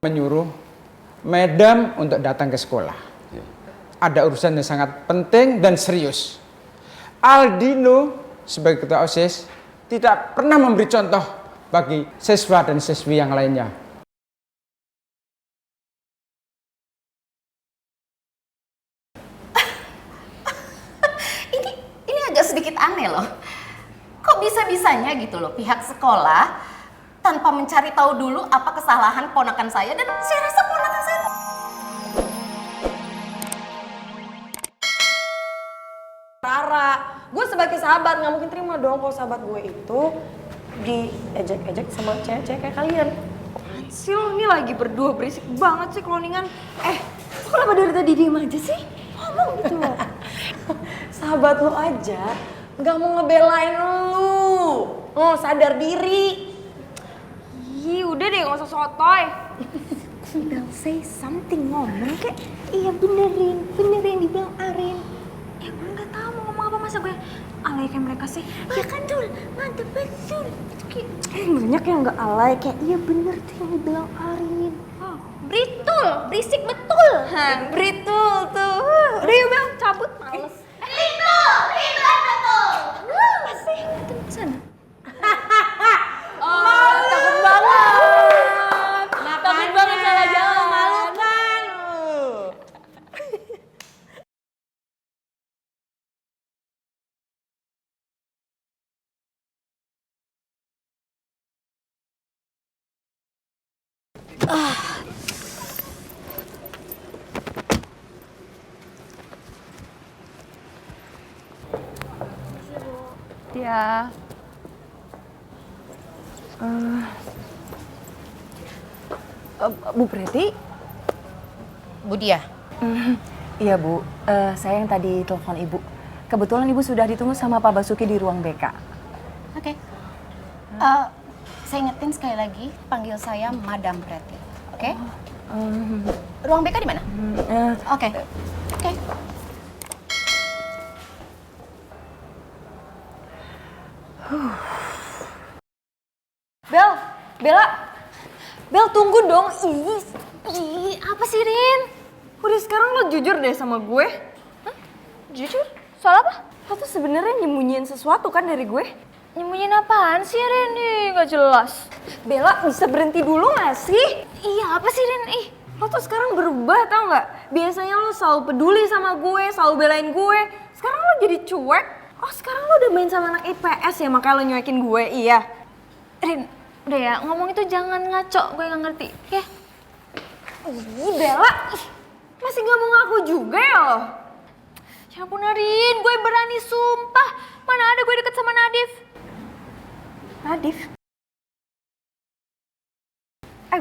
menyuruh Madam untuk datang ke sekolah. Ada urusan yang sangat penting dan serius. Aldino sebagai ketua OSIS tidak pernah memberi contoh bagi siswa dan siswi yang lainnya. Ini agak sedikit aneh loh. Kok bisa-bisanya gitu loh pihak sekolah tanpa mencari tahu dulu apa kesalahan ponakan saya, dan saya rasa ponakan saya Rara, gue sebagai sahabat nggak mungkin terima dong kalau sahabat gue itu diejek-ejek sama cewek-cewek kayak kalian. Apaan sih lo ini lagi berdua berisik banget sih cloningan. Lo kenapa dari tadi diem aja sih? Ngomong gitu loh. Sahabat lo aja nggak mau ngebelain lu. Oh, sadar diri. Ih, udah deh gak usah sotoy. Bel, say something, ngomong kayak iya benerin dibilang Arin. Ya gue gak tahu mau ngomong apa, masa gue alay kayak mereka sih. Ya kan Dul, mantep betul. Banyak yang gak alay kayak iya bener tuh yang dibilang Arin. Oh, Britul, berisik betul. Britul tuh. Udah yuk Bel, cabut, males. Britul betul. Masih ketemu sana. Takut banget. Takut banget salah jalan, malu kan? Ya. Bu Preti? Budia. Iya Bu, saya yang tadi telepon Ibu. Kebetulan Ibu sudah ditunggu sama Pak Basuki di ruang BK. Oke. Saya ingetin sekali lagi, panggil saya Madam Preti. Oke? Ruang BK di mana? Oke. Oke. Bel tunggu dong. Ih, apa sih Rin? Udah sekarang lo jujur deh sama gue. Hah? Jujur? Soal apa? Lo tuh sebenarnya nyembunyiin sesuatu kan dari gue? Nyembunyiin apaan sih Rin? Ih, gak jelas. Bella, bisa berhenti dulu gak sih? Iya, apa sih Rin? Ih, lo tuh sekarang berubah tau gak? Biasanya lo selalu peduli sama gue, selalu belain gue. Sekarang lo jadi cuek. Oh, sekarang lo udah main sama anak IPS ya, makanya lo nyuekin gue, iya. Rin, udah ya, ngomong itu jangan ngaco, gue gak ngerti, ya? Ih, Bella, masih gak mau ngaku juga ya lo? Ya ampun Rin, gue berani sumpah. Mana ada gue deket sama Nadif. Nadif?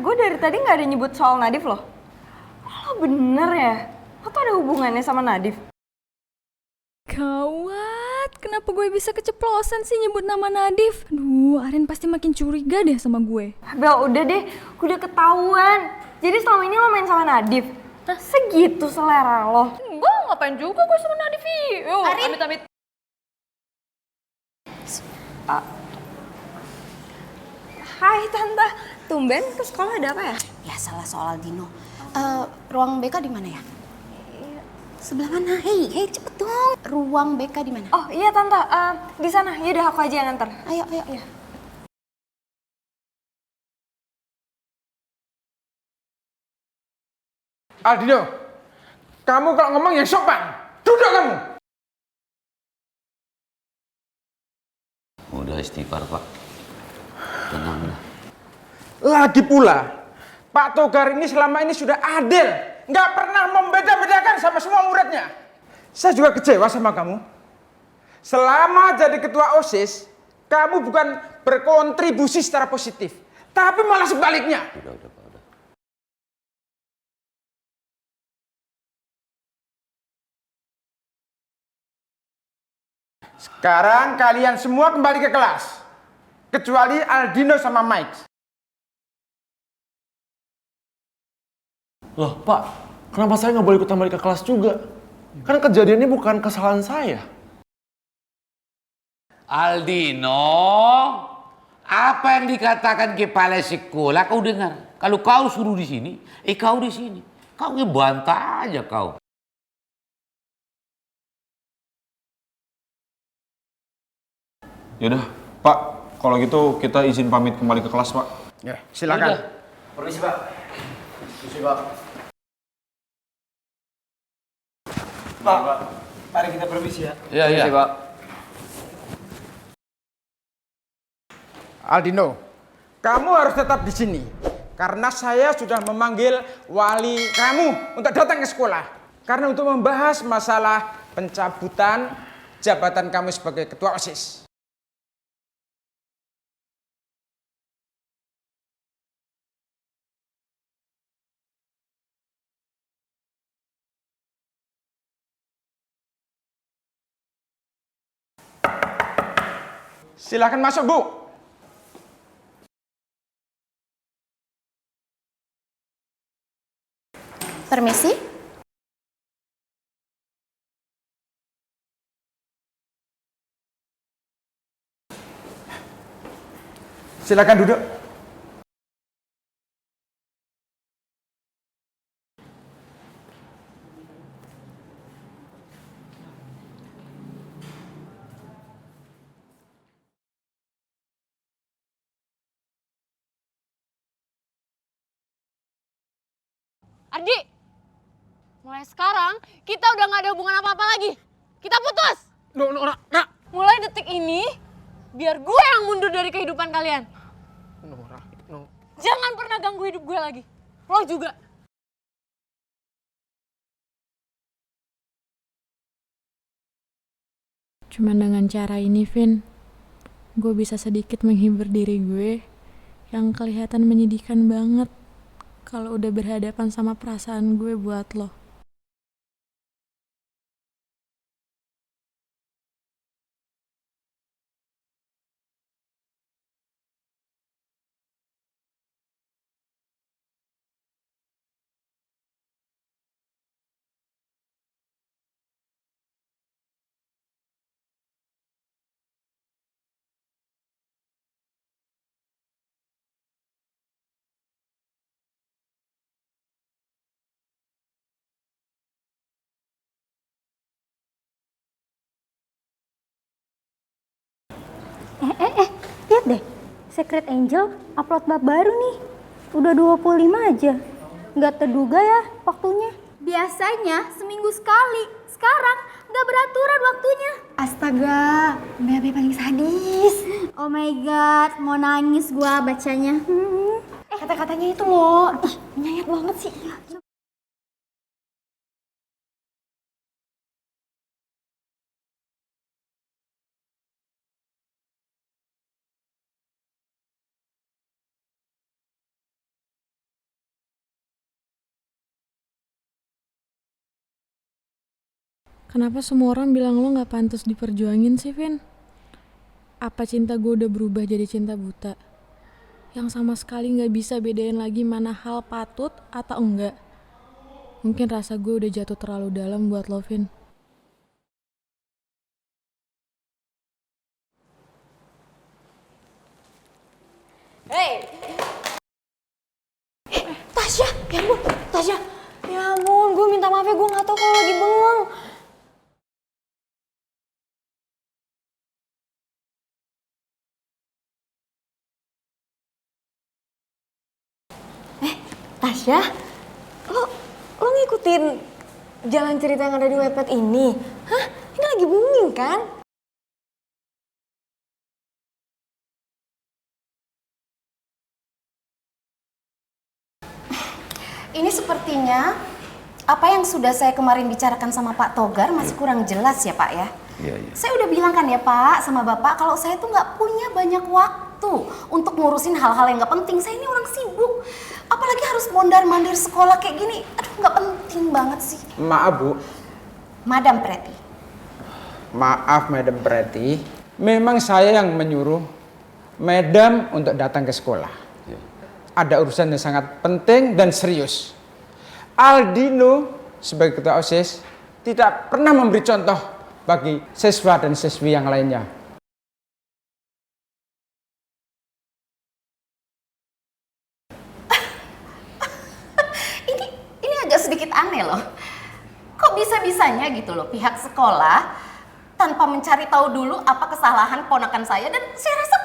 Gue dari tadi gak ada nyebut soal Nadif loh. Oh, lo bener ya? Lo tuh ada hubungannya sama Nadif? Gawat, kenapa gue bisa keceplosan sih nyebut nama Nadif? Aduh, Arin pasti makin curiga deh sama gue. Bel, udah deh, udah ketahuan. Jadi selama ini lo main sama Nadif? Nah, segitu selera lo. Gue ngapain juga gue sama Nadif. Arin. Amit-amit. Hai Tante, tumben ke sekolah ada apa ya? Ya salah soal Dino. Ruang BK di mana ya? Sebelah mana? Hei, cepet dong. Ruang BK di mana? Oh iya Tante, di sana. Yaudah aku aja yang nganter. Ayo. Iya. Aldino, kamu kalau ngomong yang sopan, duduk kamu. Udah istighfar Pak, tenanglah. Lagi pula, Pak Togar ini selama ini sudah adil, nggak pernah membeda-bedakan sama semua muridnya. Saya juga kecewa sama kamu. Selama jadi ketua OSIS, kamu bukan berkontribusi secara positif, tapi malah sebaliknya. Udah Pak, udah. Sekarang kalian semua kembali ke kelas, kecuali Aldino sama Mike. Loh Pak, kenapa saya nggak boleh ikutan balik ke kelas juga? Kan kejadiannya bukan kesalahan saya. Aldino, Apa yang dikatakan kepala sekolah kau dengar. Kalau kau suruh di sini, kau di sini. Kau ngebantah aja kau. Yaudah, Pak. Kalau gitu kita izin pamit kembali ke kelas, Pak. Ya, silakan. Permisi, Pak. Permisi, Pak. Pak, mari kita permisi ya. Iya, iya. Pak. Aldino, kamu harus tetap di sini. Karena saya sudah memanggil wali kamu untuk datang ke sekolah. Karena untuk membahas masalah pencabutan jabatan kamu sebagai ketua OSIS. Silakan masuk, Bu. Permisi. Silakan duduk. Ardi, mulai sekarang kita udah gak ada hubungan apa-apa lagi. Kita putus. Nora. Mulai detik ini, biar gue yang mundur dari kehidupan kalian. Nora. Jangan pernah ganggu hidup gue lagi. Lo juga. Cuman dengan cara ini, Vin, gue bisa sedikit menghibur diri gue yang kelihatan menyedihkan banget kalau udah berhadapan sama perasaan gue buat lo. Lihat deh, Secret Angel upload bab baru nih. Udah 25 aja. Nggak terduga ya waktunya. Biasanya seminggu sekali. Sekarang nggak beraturan waktunya. Astaga, BAB paling sadis. Oh my god, mau nangis gua bacanya. Kata-katanya itu loh, nyayat banget sih. Kenapa semua orang bilang lo gak pantas diperjuangin sih, Vin? Apa cinta gue udah berubah jadi cinta buta? Yang sama sekali gak bisa bedain lagi mana hal patut atau enggak. Mungkin rasa gue udah jatuh terlalu dalam buat lo, Vin. Hey! Tasya! Ya ampun, Tasya! Ya ampun, gue minta maaf ya, gue gak tau kalau lagi bengong. Tasya, lo ngikutin jalan cerita yang ada di Wattpad ini? Hah? Ini lagi booming kan? Ini sepertinya apa yang sudah saya kemarin bicarakan sama Pak Togar masih kurang jelas ya Pak ya. Iya, iya. Saya udah bilang kan ya Pak sama Bapak kalau saya tuh nggak punya banyak waktu untuk ngurusin hal-hal yang nggak penting. Saya ini orang sibuk. Apalagi harus mondar-mandir sekolah kayak gini. Aduh nggak penting banget sih. Maaf, Bu. Madam Pretty. Maaf, Madam Pretty. Memang saya yang menyuruh Madam untuk datang ke sekolah. Ada urusan yang sangat penting dan serius. Aldino sebagai ketua OSIS tidak pernah memberi contoh bagi siswa dan siswi yang lainnya. sedikit aneh loh. Kok bisa-bisanya gitu loh pihak sekolah tanpa mencari tahu dulu apa kesalahan ponakan saya, dan saya rasa